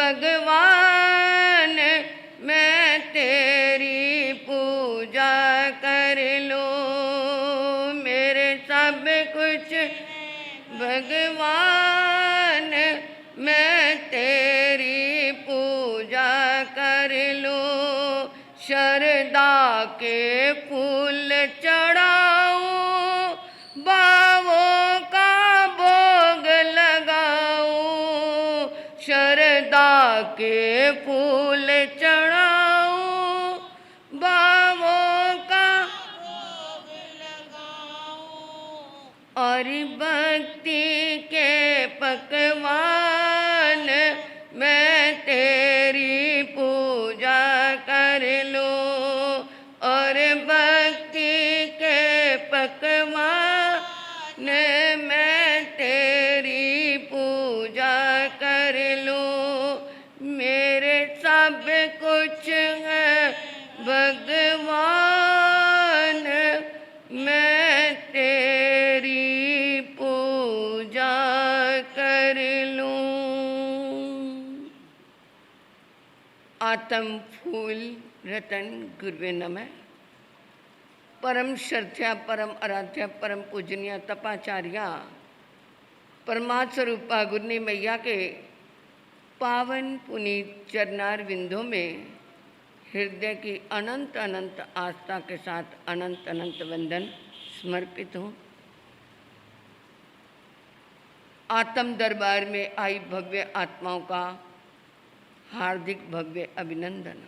भगवान मैं तेरी पूजा कर लूं। मेरे सब कुछ भगवान मैं तेरी पूजा कर लूं। शरदा के फूल चढ़ाऊं, बावों का भोग लगाऊं। शरदा के फूल चढ़ाऊं, बावों का भोग लगाऊं। और भक्ति के पकवान मैं तेरी पूजा कर लूं। और भक्ति के पकवान मैं तेरी पूजा कर लूं। मेरे सब कुछ है भगवान मैं तेरी पूजा कर लूं। आत्म फूल रतन गुरुवे नमः। परम श्रद्धा परम आराध्या परम पूजनीय तपाचार्या परमात्म स्वरूपा गुरनी मैया के पावन पुनीत चरणार विंदों में हृदय की अनंत अनंत आस्था के साथ अनंत अनंत वंदन समर्पित हूँ। आत्म दरबार में आई भव्य आत्माओं का हार्दिक भव्य अभिनंदन।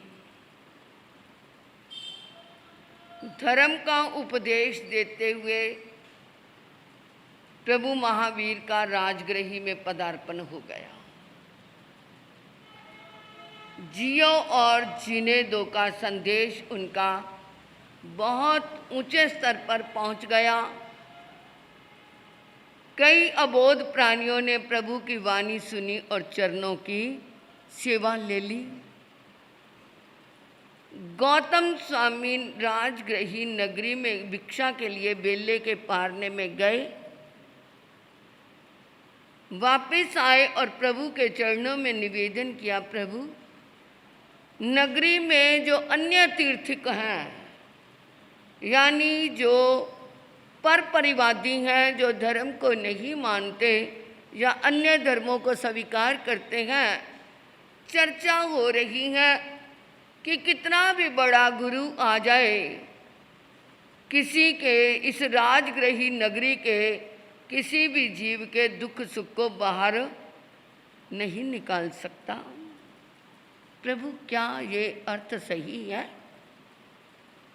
धर्म का उपदेश देते हुए प्रभु महावीर का राजगृही में पदार्पण हो गया। जियो और जीने दो का संदेश उनका बहुत ऊंचे स्तर पर पहुंच गया। कई अबोध प्राणियों ने प्रभु की वाणी सुनी और चरणों की सेवा ले ली। गौतम स्वामी राजगृही नगरी में भिक्षा के लिए बेले के पारने में गए। वापस आए और प्रभु के चरणों में निवेदन किया, प्रभु नगरी में जो अन्य तीर्थक हैं, यानी जो पर परिवादी हैं, जो धर्म को नहीं मानते या अन्य धर्मों को स्वीकार करते हैं, चर्चा हो रही है कि कितना भी बड़ा गुरु आ जाए, किसी के इस राजगृही नगरी के किसी भी जीव के दुख सुख को बाहर नहीं निकाल सकता। प्रभु क्या ये अर्थ सही है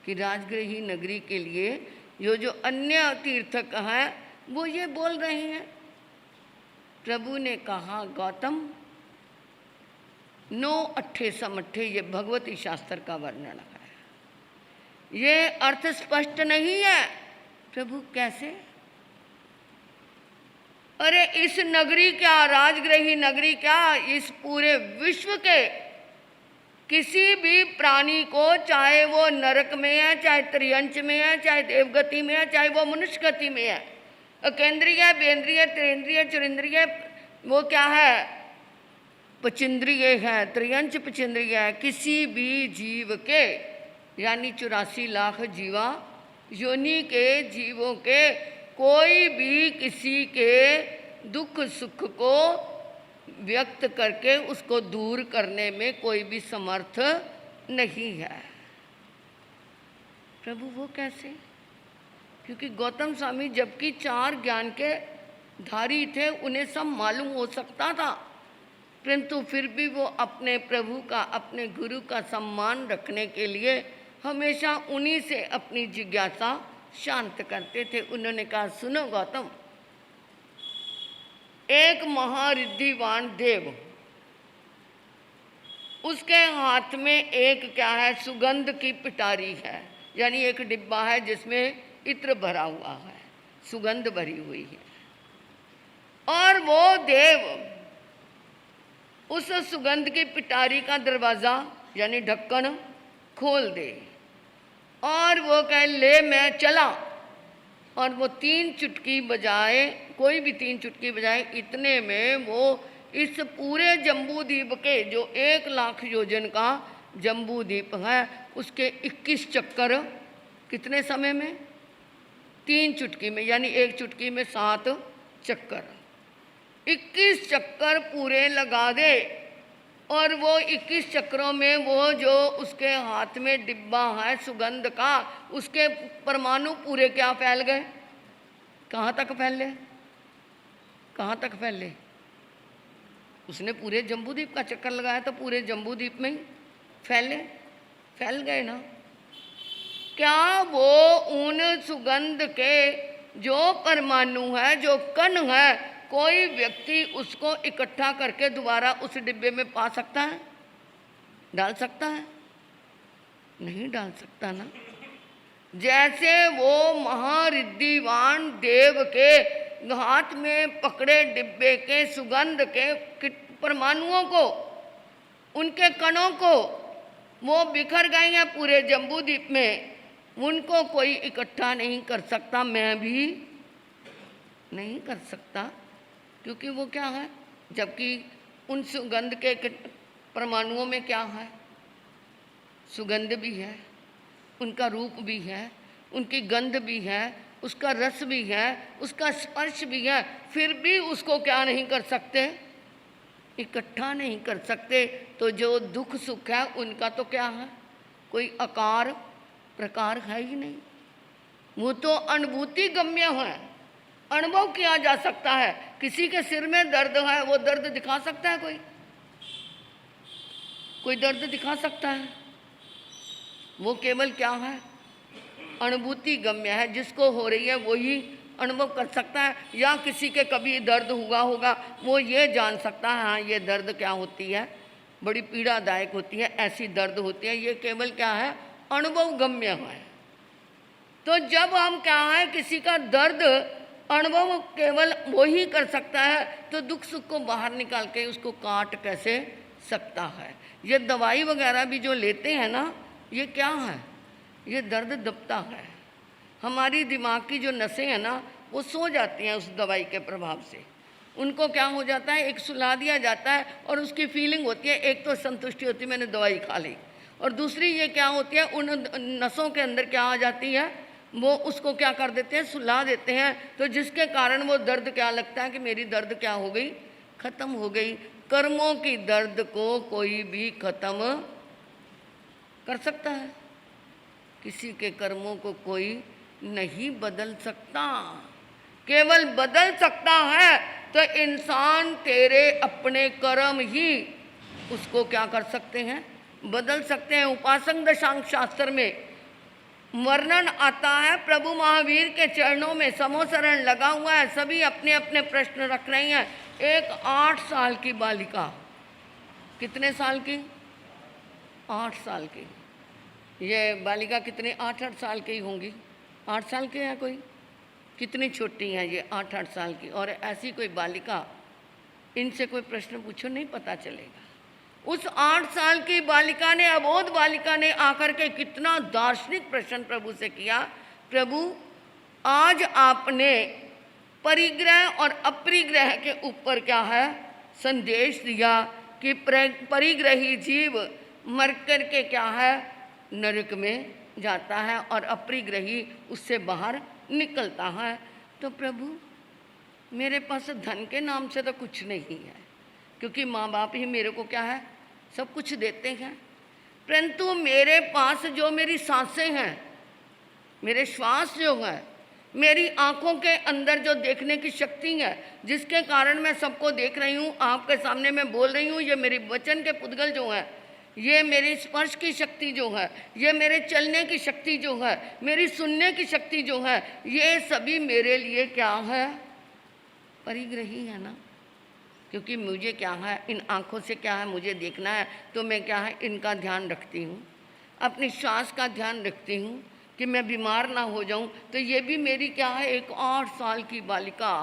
कि राजगृही नगरी के लिए जो अन्य तीर्थक हैं वो ये बोल रहे हैं? प्रभु ने कहा, गौतम 9 अट्ठे समट्ठे ये भगवती शास्त्र का वर्णन है, ये अर्थ स्पष्ट नहीं है। प्रभु कैसे? अरे इस नगरी क्या, राजगृही नगरी क्या, इस पूरे विश्व के किसी भी प्राणी को, चाहे वो नरक में है, चाहे त्रियंच में है, चाहे देवगति में है, चाहे वो मनुष्य गति में है, अकेंद्रिय बेंद्रिय त्रिंद्रिय चुरिंद्रिय, वो क्या है, पचिंद्रिय है, त्रियंच पचिंद्रिय है, किसी भी जीव के यानी 84 लाख जीवा योनि के जीवों के कोई भी किसी के दुख सुख को व्यक्त करके उसको दूर करने में कोई भी समर्थ नहीं है। प्रभु वो कैसे? क्योंकि गौतम स्वामी जबकि 4 ज्ञान के धारी थे, उन्हें सब मालूम हो सकता था, परंतु फिर भी वो अपने प्रभु का, अपने गुरु का सम्मान रखने के लिए हमेशा उन्हीं से अपनी जिज्ञासा शांत करते थे। उन्होंने कहा, सुनो गौतम, एक महारिद्धिवान देव, उसके हाथ में एक क्या है, सुगंध की पिटारी है, यानी एक डिब्बा है जिसमें इत्र भरा हुआ है, सुगंध भरी हुई है। और वो देव उस सुगंध की पिटारी का दरवाज़ा यानी ढक्कन खोल दे और वो कहे, ले मैं चला, और वो 3 चुटकी बजाए, कोई भी 3 चुटकी बजाए, इतने में वो इस पूरे जम्बू द्वीप के जो 1,00,000 योजन का जम्बू द्वीप है उसके 21 चक्कर कितने समय में? 3 चुटकी में, यानी 1 चुटकी में 7 चक्कर। 21 चक्कर पूरे लगा दे और वो 21 चक्रों में वो जो उसके हाथ में डिब्बा है सुगंध का, उसके परमाणु पूरे क्या फैल गए? कहाँ तक फैले? कहाँ तक फैले? उसने पूरे जम्बूद्वीप का चक्कर लगाया तो पूरे जम्बूद्वीप में ही फैल गए ना। क्या वो उन सुगंध के जो परमाणु है, जो कण है, कोई व्यक्ति उसको इकट्ठा करके दोबारा उस डिब्बे में पा सकता है? डाल सकता है? नहीं डाल सकता ना। जैसे वो महारिद्धिवान देव के हाथ में पकड़े डिब्बे के सुगंध के परमाणुओं को, उनके कणों को, वो बिखर गए हैं पूरे जम्बूद्वीप में, उनको कोई इकट्ठा नहीं कर सकता, मैं भी नहीं कर सकता, क्योंकि वो क्या है? जबकि उन सुगंध के परमाणुओं में क्या है? सुगंध भी है, उनका रूप भी है, उनकी गंध भी है, उसका रस भी है, उसका स्पर्श भी है, फिर भी उसको क्या नहीं कर सकते? इकट्ठा नहीं कर सकते। तो जो दुख सुख है उनका तो क्या है? कोई आकार प्रकार है ही नहीं, वो तो अनुभूति गम्य है, अनुभव किया जा सकता है। किसी के सिर में दर्द है, वो दर्द दिखा सकता है? कोई दर्द दिखा सकता है? वो केवल क्या है? अनुभूति गम्य है, जिसको हो रही है वही अनुभव कर सकता है। या किसी के कभी दर्द हुआ होगा, वो ये जान सकता है हाँ ये दर्द क्या होती है, बड़ी पीड़ादायक होती है, ऐसी दर्द होती है। ये केवल क्या है? अनुभव गम्य है। तो जब हम क्या है किसी का दर्द अनुभव केवल वो ही कर सकता है, तो दुख सुख को बाहर निकाल के उसको काट कैसे सकता है? ये दवाई वगैरह भी जो लेते हैं ना, ये क्या है? ये दर्द दबता है। हमारी दिमाग की जो नसें हैं ना, वो सो जाती हैं उस दवाई के प्रभाव से। उनको क्या हो जाता है? एक सुला दिया जाता है और उसकी फीलिंग होती है, एक तो संतुष्टि होती है मैंने दवाई खा ली, और दूसरी ये क्या होती है, उन नसों के अंदर क्या आ जाती है, वो उसको क्या कर देते हैं? सुला देते हैं। तो जिसके कारण वो दर्द क्या लगता है कि मेरी दर्द क्या हो गई? खत्म हो गई। कर्मों की दर्द को कोई भी खत्म कर सकता है? किसी के कर्मों को कोई नहीं बदल सकता। केवल बदल सकता है तो इंसान तेरे अपने कर्म ही उसको क्या कर सकते हैं? बदल सकते हैं। उपासक दशांग शास्त्र में वर्णन आता है, प्रभु महावीर के चरणों में समोसरण लगा हुआ है, सभी अपने अपने प्रश्न रख रही हैं। एक 8 साल की बालिका, कितने साल की? 8 साल की। ये बालिका कितने 8-8 साल की होंगी? 8 साल के हैं कोई? कितनी छोटी हैं ये 8-8 साल की? और ऐसी कोई बालिका, इनसे कोई प्रश्न पूछो नहीं पता चलेगा। उस 8 साल की बालिका ने, अबोध बालिका ने आकर के कितना दार्शनिक प्रश्न प्रभु से किया। प्रभु, आज आपने परिग्रह और अपरिग्रह के ऊपर क्या है संदेश दिया कि परिग्रही जीव मर कर के क्या है नरक में जाता है और अपरिग्रही उससे बाहर निकलता है। तो प्रभु, मेरे पास धन के नाम से तो कुछ नहीं है, क्योंकि माँ बाप ही मेरे को क्या है सब कुछ देते हैं, परंतु मेरे पास जो मेरी सांसें हैं, मेरे श्वास जो है, मेरी आँखों के अंदर जो देखने की शक्ति है, जिसके कारण मैं सबको देख रही हूँ, आपके सामने मैं बोल रही हूँ, ये मेरी वचन के पुद्गल जो है, ये मेरी स्पर्श की शक्ति जो है, ये मेरे चलने की शक्ति जो है, मेरी सुनने की शक्ति जो है, ये सभी मेरे लिए क्या है? परिग्रही है ना। क्योंकि मुझे क्या है, इन आँखों से क्या है मुझे देखना है, तो मैं क्या है इनका ध्यान रखती हूँ, अपनी श्वास का ध्यान रखती हूँ कि मैं बीमार ना हो जाऊँ। तो ये भी मेरी क्या है, एक 8 साल की बालिका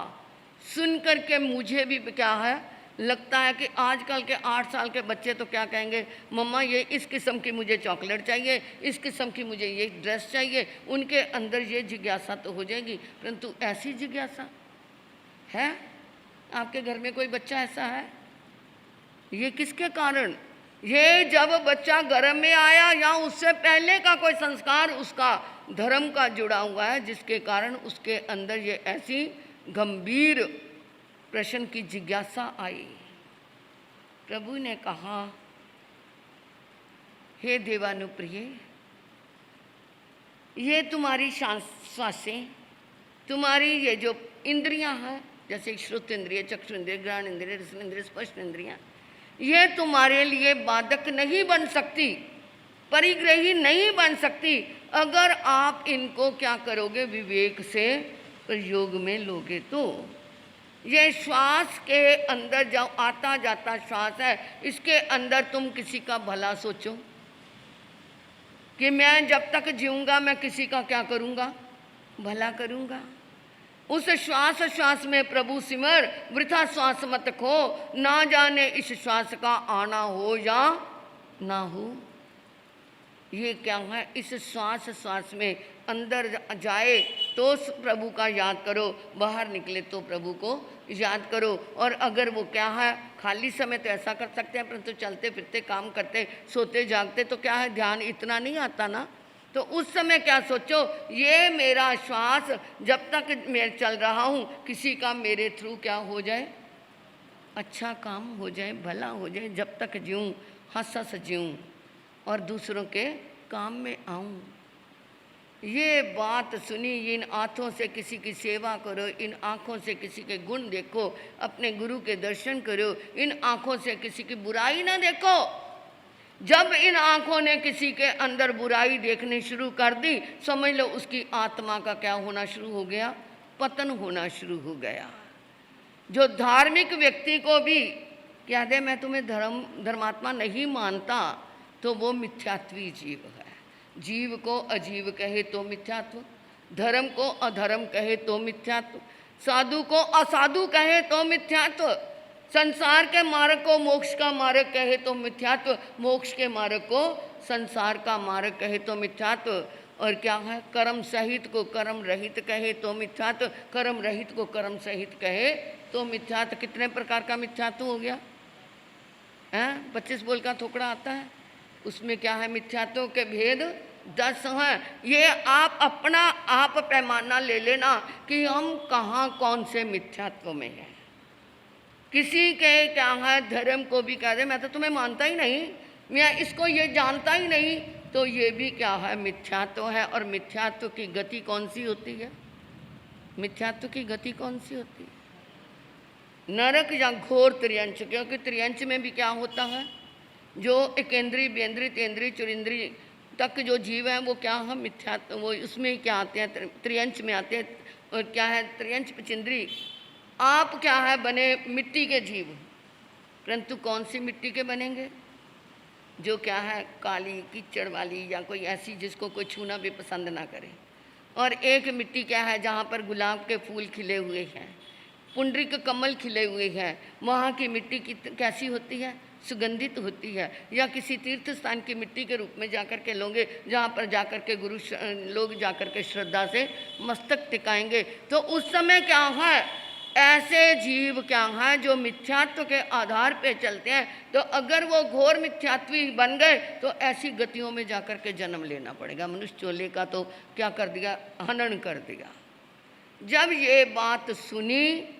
सुन कर के मुझे भी क्या है लगता है कि आजकल के 8 साल के बच्चे तो क्या कहेंगे, मम्मा ये इस किस्म की मुझे चॉकलेट चाहिए, इस किस्म की मुझे ये ड्रेस चाहिए। उनके अंदर ये जिज्ञासा तो हो जाएगी, परंतु ऐसी जिज्ञासा है? आपके घर में कोई बच्चा ऐसा है? ये किसके कारण? ये जब बच्चा गर्भ में आया या उससे पहले का कोई संस्कार उसका धर्म का जुड़ा हुआ है, जिसके कारण उसके अंदर ये ऐसी गंभीर प्रश्न की जिज्ञासा आई। प्रभु ने कहा, हे देवानुप्रिय, ये तुम्हारी श्वासें, तुम्हारी ये जो इंद्रियां हैं, जैसे श्रुत इंद्रिय, चक्षु इंद्रिय, घ्राण इंद्रिय, रसन इंद्रिय, स्पर्श इंद्रियां, ये तुम्हारे लिए बाधक नहीं बन सकती, परिग्रही नहीं बन सकती अगर आप इनको क्या करोगे, विवेक से प्रयोग में लोगे तो। ये श्वास के अंदर जो आता जाता श्वास है, इसके अंदर तुम किसी का भला सोचो कि मैं जब तक जीऊँगा मैं किसी का क्या करूँगा, भला करूँगा। उस श्वास श्वास में प्रभु सिमर, वृथा श्वास मत खो, ना जाने इस श्वास का आना हो या ना हो। ये क्या है, इस श्वास श्वास में अंदर जाए तो प्रभु का याद करो, बाहर निकले तो प्रभु को याद करो। और अगर वो क्या है, खाली समय तो ऐसा कर सकते हैं, परंतु चलते फिरते काम करते सोते जागते तो क्या है, ध्यान इतना नहीं आता ना। तो उस समय क्या सोचो, ये मेरा श्वास जब तक मैं चल रहा हूँ, किसी का मेरे थ्रू क्या हो जाए, अच्छा काम हो जाए, भला हो जाए, जब तक जीऊँ हंस हंस जीऊँ और दूसरों के काम में आऊँ। ये बात सुनी, इन आँखों से किसी की सेवा करो, इन आँखों से किसी के गुण देखो, अपने गुरु के दर्शन करो, इन आँखों से किसी की बुराई ना देखो। जब इन आँखों ने किसी के अंदर बुराई देखनी शुरू कर दी, समझ लो उसकी आत्मा का क्या होना शुरू हो गया, पतन होना शुरू हो गया। जो धार्मिक व्यक्ति को भी कह दे मैं तुम्हें धर्मात्मा नहीं मानता, तो वो मिथ्यात्वी जीव है। जीव को अजीव कहे तो मिथ्यात्व, धर्म को अधर्म कहे तो मिथ्यात्व, साधु को असाधु कहे तो मिथ्यात्व, संसार के मार्ग को मोक्ष का मार्ग कहे तो मिथ्यात्व, मोक्ष के मार्ग को संसार का मार्ग कहे तो मिथ्यात्व। और क्या है, कर्म सहित को कर्म रहित कहे तो मिथ्यात्व, कर्म रहित को कर्म सहित कहे तो मिथ्यात्व। कितने प्रकार का मिथ्यात्व हो गया है? 25 बोल का थोकड़ा आता है, उसमें क्या है, मिथ्यात्व के भेद 10 हैं। ये आप अपना आप पैमाना ले लेना कि हम कहाँ कौन से मिथ्यात्व में हैं। किसी के क्या है, धर्म को भी कह दे मैं तो तुम्हें मानता ही नहीं, मैं इसको ये जानता ही नहीं, तो ये भी क्या है, मिथ्यात्व है। और मिथ्यात्व की गति कौन सी होती है, मिथ्यात्व की गति कौन सी होती है, नरक या घोर त्रियंच। क्योंकि त्रियंच में भी क्या होता है, जो एकेंद्रीय बेंद्रीय तेंद्रीय चुरिंद्रीय तक जो जीव हैं वो क्या है, मिथ्यात्व, वो उसमें क्या आते हैं, त्रियंच में आते हैं। और क्या है, त्रियंच पचिंद्री। आप क्या है, बने मिट्टी के जीव, परंतु कौन सी मिट्टी के बनेंगे, जो क्या है, काली कीचड़ वाली या कोई ऐसी जिसको कोई छूना भी पसंद ना करे। और एक मिट्टी क्या है, जहाँ पर गुलाब के फूल खिले हुए हैं, पुंडरीक कमल खिले हुए हैं, वहाँ की मिट्टी कैसी होती है, सुगंधित होती है। या किसी तीर्थ स्थान की मिट्टी के रूप में जाकर के लोगे, जहाँ पर जाकर के गुरु लोग जाकर के श्रद्धा से मस्तक टिकाएंगे। तो उस समय क्या है, ऐसे जीव क्या हैं जो मिथ्यात्व के आधार पे चलते हैं। तो अगर वो घोर मिथ्यात्वी बन गए तो ऐसी गतियों में जाकर के जन्म लेना पड़ेगा। मनुष्य चोले का तो क्या कर दिया, हनन कर दिया। जब ये बात सुनी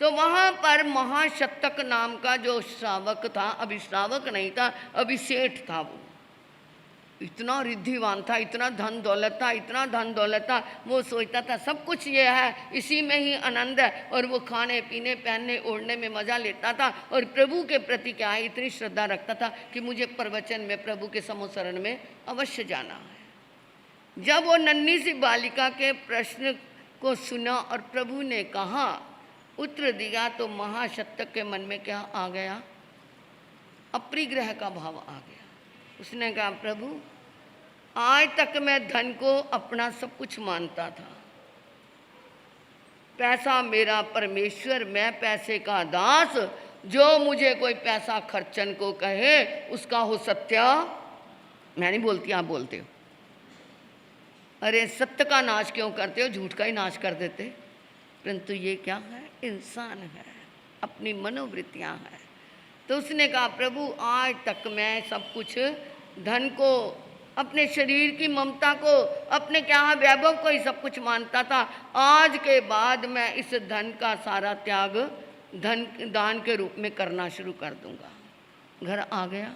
तो वहाँ पर महाशतक नाम का जो श्रावक था, अभी श्रावक नहीं था, अभी सेठ था, वो इतना रिद्धिवान था, इतना धन दौलत था, इतना धन दौलत था, वो सोचता था सब कुछ ये है, इसी में ही आनंद है। और वो खाने पीने पहनने ओढ़ने में मज़ा लेता था और प्रभु के प्रति क्या है, इतनी श्रद्धा रखता था कि मुझे प्रवचन में प्रभु के समोसरण में अवश्य जाना है। जब वो नन्ही सी बालिका के प्रश्न को सुना और प्रभु ने कहा, उत्तर दिया, तो महाशतक के मन में क्या आ गया, अपरिग्रह का भाव आ गया। उसने कहा, प्रभु आज तक मैं धन को अपना सब कुछ मानता था, पैसा मेरा परमेश्वर, मैं पैसे का दास, जो मुझे कोई पैसा खर्चन को कहे उसका हो सत्य। मैं नहीं बोलती, आप बोलते हो। अरे सत्य का नाश क्यों करते हो, झूठ का ही नाश कर देते। परंतु ये क्या है, इंसान है, अपनी मनोवृत्तियाँ हैं। तो उसने कहा प्रभु आज तक मैं सब कुछ धन को, अपने शरीर की ममता को, अपने क्या वैभव को ही सब कुछ मानता था। आज के बाद मैं इस धन का सारा त्याग धन दान के रूप में करना शुरू कर दूंगा। घर आ गया,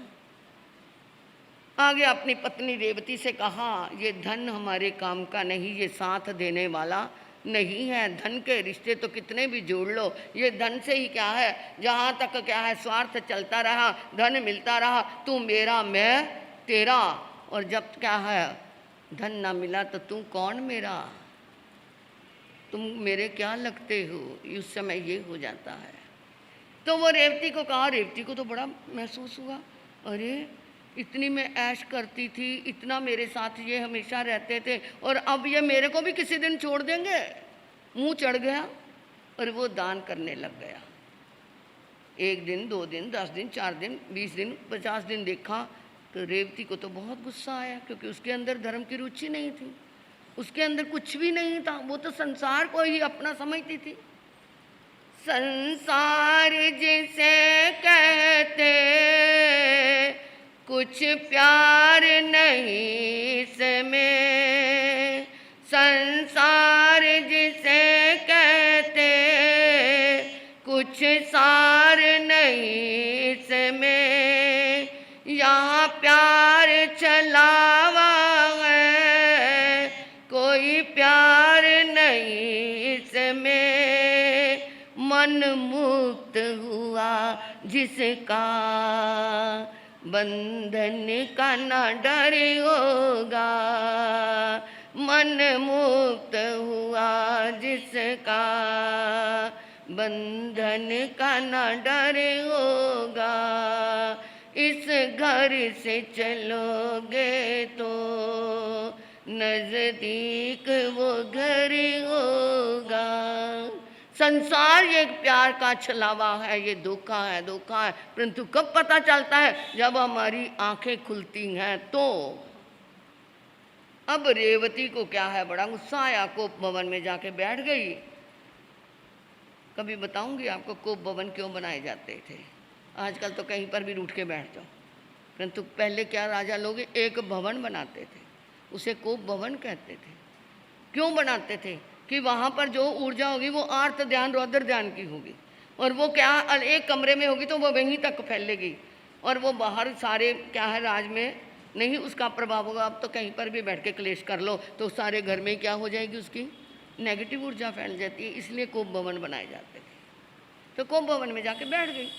आगे अपनी पत्नी रेवती से कहा ये धन हमारे काम का नहीं, ये साथ देने वाला नहीं है। धन के रिश्ते तो कितने भी जोड़ लो, ये धन से ही क्या है, जहाँ तक क्या है स्वार्थ चलता रहा, धन मिलता रहा, तू मेरा मैं तेरा, और जब क्या है धन ना मिला तो तू कौन मेरा, तुम मेरे क्या लगते हो, उस समय ये हो जाता है। तो वो रेवती को कहा, रेवती को तो बड़ा महसूस हुआ, अरे इतनी मैं ऐश करती थी, इतना मेरे साथ ये हमेशा रहते थे, और अब ये मेरे को भी किसी दिन छोड़ देंगे। मुंह चढ़ गया और वो दान करने लग गया। 1 दिन 2 दिन 10 दिन 4 दिन 20 दिन 50 दिन देखा तो रेवती को तो बहुत गुस्सा आया, क्योंकि उसके अंदर धर्म की रुचि नहीं थी, उसके अंदर कुछ भी नहीं था, वो तो संसार को ही अपना समझती थी। संसार जिसे कहते कुछ प्यार नहीं इसमें, संसार जिसे कहते कुछ सार नहीं इसमें, यहाँ प्यार चलावा है कोई प्यार नहीं इसमें, मन मुक्त हुआ जिसका बंधन का न डर होगा, मन मुक्त हुआ जिसका बंधन का न डर होगा, इस घर से चलोगे तो नजदीक वो घर होगा। संसार ये प्यार का छलावा है, ये धोखा है, धोखा है, परंतु कब पता चलता है, जब हमारी आंखें खुलती हैं। तो अब रेवती को क्या है, बड़ा गुस्सा आया, कोप भवन में जाके बैठ गई। कभी बताऊंगी आपको कोप भवन क्यों बनाए जाते थे, आजकल तो कहीं पर भी रूठ के बैठ जाओ, परंतु पहले क्या राजा लोग एक भवन बनाते थे, उसे कोप भवन कहते थे। क्यों बनाते थे कि वहाँ पर जो ऊर्जा होगी वो आर्त ध्यान रौद्र ध्यान की होगी, और वो क्या एक कमरे में होगी तो वो वहीं तक फैलेगी, और वो बाहर सारे क्या है राज में नहीं उसका प्रभाव होगा। अब तो कहीं पर भी बैठ के क्लेश कर लो तो सारे घर में क्या हो जाएगी, उसकी नेगेटिव ऊर्जा फैल जाती है, इसलिए कोप भवन बनाए जाते थे। तो कोप भवन में जाके बैठ गई।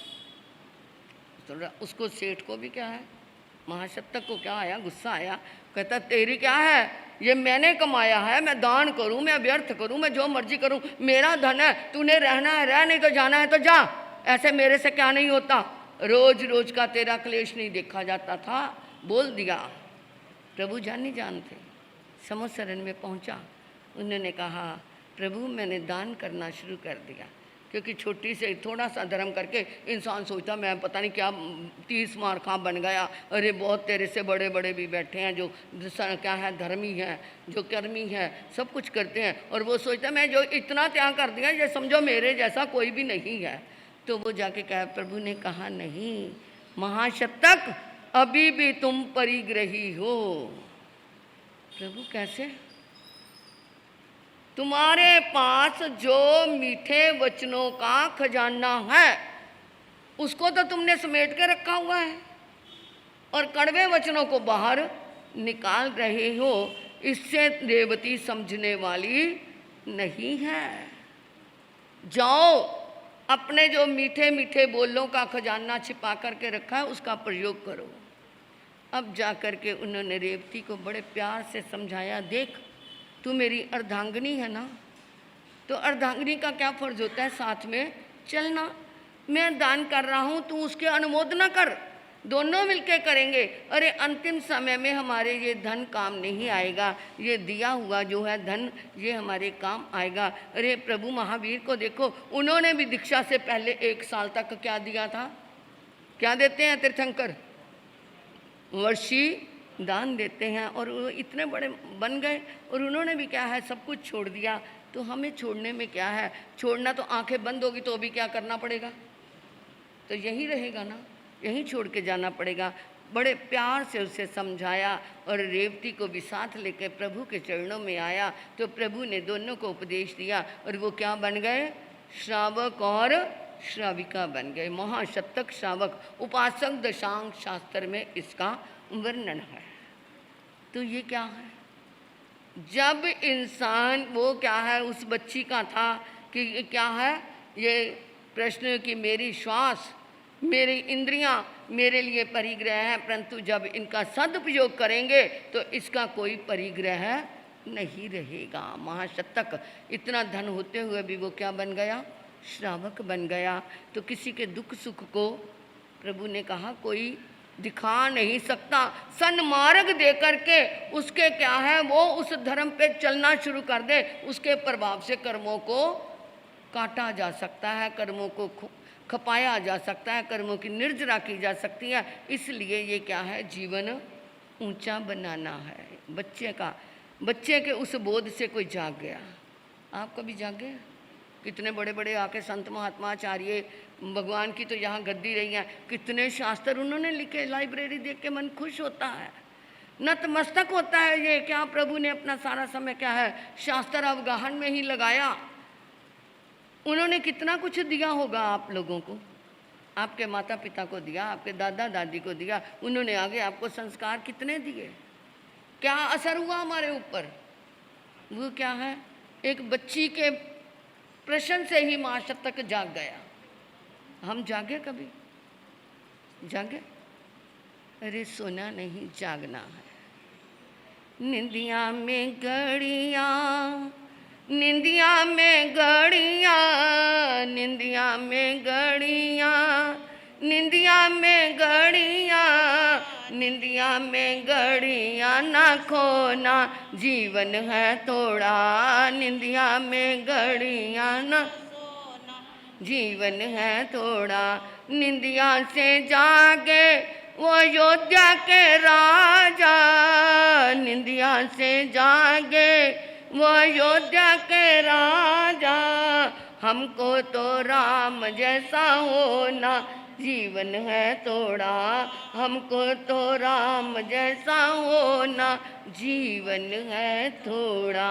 तो उसको सेठ को भी क्या है, महाशतक को क्या आया, गुस्सा आया, कहता तेरी क्या है, ये मैंने कमाया है, मैं दान करूं, मैं व्यर्थ करूं, मैं जो मर्जी करूं, मेरा धन है, तूने रहना है रह, नहीं तो जाना है तो जा, ऐसे मेरे से क्या नहीं होता, रोज रोज का तेरा क्लेश नहीं देखा जाता था। बोल दिया। प्रभु जानी जान थे, समझ शरण में पहुंचा, उन्होंने कहा प्रभु मैंने दान करना शुरू कर दिया, क्योंकि छोटी से थोड़ा सा धर्म करके इंसान सोचता मैं पता नहीं क्या 30 मार खा बन गया। अरे बहुत तेरे से बड़े बड़े भी बैठे हैं जो क्या है धर्मी हैं, जो कर्मी हैं, सब कुछ करते हैं, और वो सोचता मैं जो इतना त्याग कर दिया ये समझो मेरे जैसा कोई भी नहीं है। तो वो जाके कहा, प्रभु ने कहा नहीं महाशतक अभी भी तुम परिग्रही हो। प्रभु कैसे, तुम्हारे पास जो मीठे वचनों का खजाना है उसको तो तुमने समेट के रखा हुआ है, और कड़वे वचनों को बाहर निकाल रहे हो, इससे रेवती समझने वाली नहीं है। जाओ अपने जो मीठे मीठे बोलों का खजाना छिपा करके रखा है उसका प्रयोग करो। अब जा कर के उन्होंने रेवती को बड़े प्यार से समझाया, देख तू मेरी अर्धांगिनी है ना, तो अर्धांगिनी का क्या फर्ज होता है, साथ में चलना। मैं दान कर रहा हूँ, तू उसके अनुमोदना कर, दोनों मिलके करेंगे। अरे अंतिम समय में हमारे ये धन काम नहीं आएगा, ये दिया हुआ जो है धन ये हमारे काम आएगा। अरे प्रभु महावीर को देखो, उन्होंने भी दीक्षा से पहले 1 साल तक क्या दिया था, क्या देते हैं तीर्थंकर, वर्षी दान देते हैं, और वो इतने बड़े बन गए, और उन्होंने भी क्या है सब कुछ छोड़ दिया। तो हमें छोड़ने में क्या है, छोड़ना तो आंखें बंद होगी तो भी क्या करना पड़ेगा, तो यहीं रहेगा ना, यहीं छोड़ के जाना पड़ेगा। बड़े प्यार से उसे समझाया और रेवती को भी साथ लेकर प्रभु के चरणों में आया। तो प्रभु ने दोनों को उपदेश दिया और वो क्या बन गए? श्रावक और श्राविका बन गए, महाशतक श्रावक। उपासक दशांग शास्त्र में इसका वर्णन है। तो ये क्या है? जब इंसान, वो क्या है, उस बच्ची का था कि क्या है ये प्रश्न कि मेरी श्वास, मेरी इंद्रियां मेरे लिए परिग्रह है, परंतु जब इनका सदुपयोग करेंगे तो इसका कोई परिग्रह नहीं रहेगा। महाशतक। इतना धन होते हुए भी वो क्या बन गया? श्रावक बन गया। तो किसी के दुख सुख को प्रभु ने कहा कोई दिखा नहीं सकता। सन्मार्ग दे करके उसके क्या है, वो उस धर्म पे चलना शुरू कर दे, उसके प्रभाव से कर्मों को काटा जा सकता है, कर्मों को खपाया जा सकता है, कर्मों की निर्जरा की जा सकती है। इसलिए ये क्या है? जीवन ऊंचा बनाना है बच्चे का। बच्चे के उस बोध से कोई जाग गया। आप कभी जागे? कितने बड़े बड़े आके संत महात्मा आचार्य भगवान की तो यहाँ गद्दी रही हैं, कितने शास्त्र उन्होंने लिखे। लाइब्रेरी देख के मन खुश होता है, नतमस्तक होता है। ये क्या प्रभु ने अपना सारा समय क्या है शास्त्र अवगाहन में ही लगाया। उन्होंने कितना कुछ दिया होगा आप लोगों को, आपके माता पिता को दिया, आपके दादा दादी को दिया, उन्होंने आगे आपको संस्कार कितने दिए। क्या असर हुआ हमारे ऊपर? वो क्या है? एक बच्ची के प्रश्न से ही महाशतक जाग गया। हम जागे? कभी जागे? अरे सोना नहीं, जागना है। निंदिया में गड़िया, निंदिया में गड़िया, निंदिया में गड़िया, निंदिया में गड़िया, निंदिया में गड़िया ना खोना, जीवन है थोड़ा। निंदिया में गड़िया ना जीवन है थोड़ा। निंदिया से जागे वो अयोध्या के राजा, निंदिया से जागे वो अयोध्या के राजा। हमको तो राम जैसा होना, जीवन है थोड़ा। हमको तो राम जैसा होना, जीवन है थोड़ा।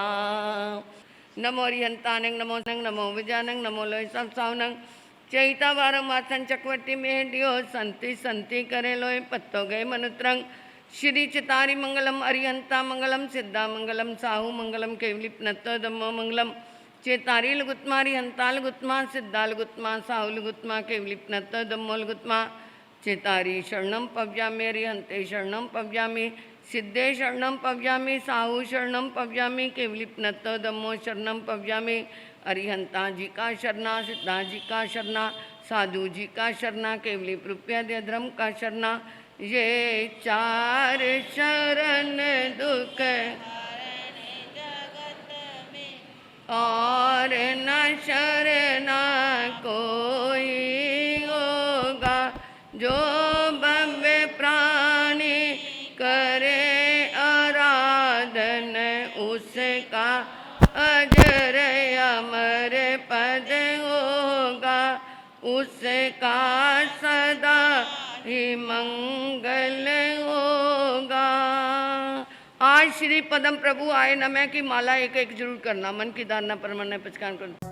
नमो रिहंतानंग, नमो संग, नमो विजानंग, नमो लोय सब सावनंग। चैता वारम वासन चकवटी मेहडियो, संति संति करे लोय पत्तो गए मनुत्रंग। श्री चितारी मंगलम, अरिहंता मंगलम, सिद्धा मंगलम, साहू मंगलम, केवलिप नत्तो दम्मो मंगलम। चेतारी लुगुत्मा, रिहंता लुगुत्मा, सिद्धा लुगुत्मा, साहू लुगुत्मा, केवलिप नत्तो दम्मो लुगुत्मा। चेतारी शरणम पव्यामि, अरिहंते शरणम पव्यामि, सिद्धे शरणम पव्यामि, साहू शरणम पव्यामि, केवलिप नत्तो दम्मो शरणम पव्यामि। अरिहंता जी का शरणा, सिद्धा जी का शरणा, साधु जी का शरणा, केवलिप रुपया धर्म का शरणा। ये चार शरण दुख और न शरणा कोई होगा। जो भव्य प्राणी करे आराधन, उसका अजर अमर पद होगा। उसका सदा ही मंगल होगा। आज श्री पदम प्रभु आए नमः की माला एक एक जरूर करना। मन की धारणा परमाने पचकान कर।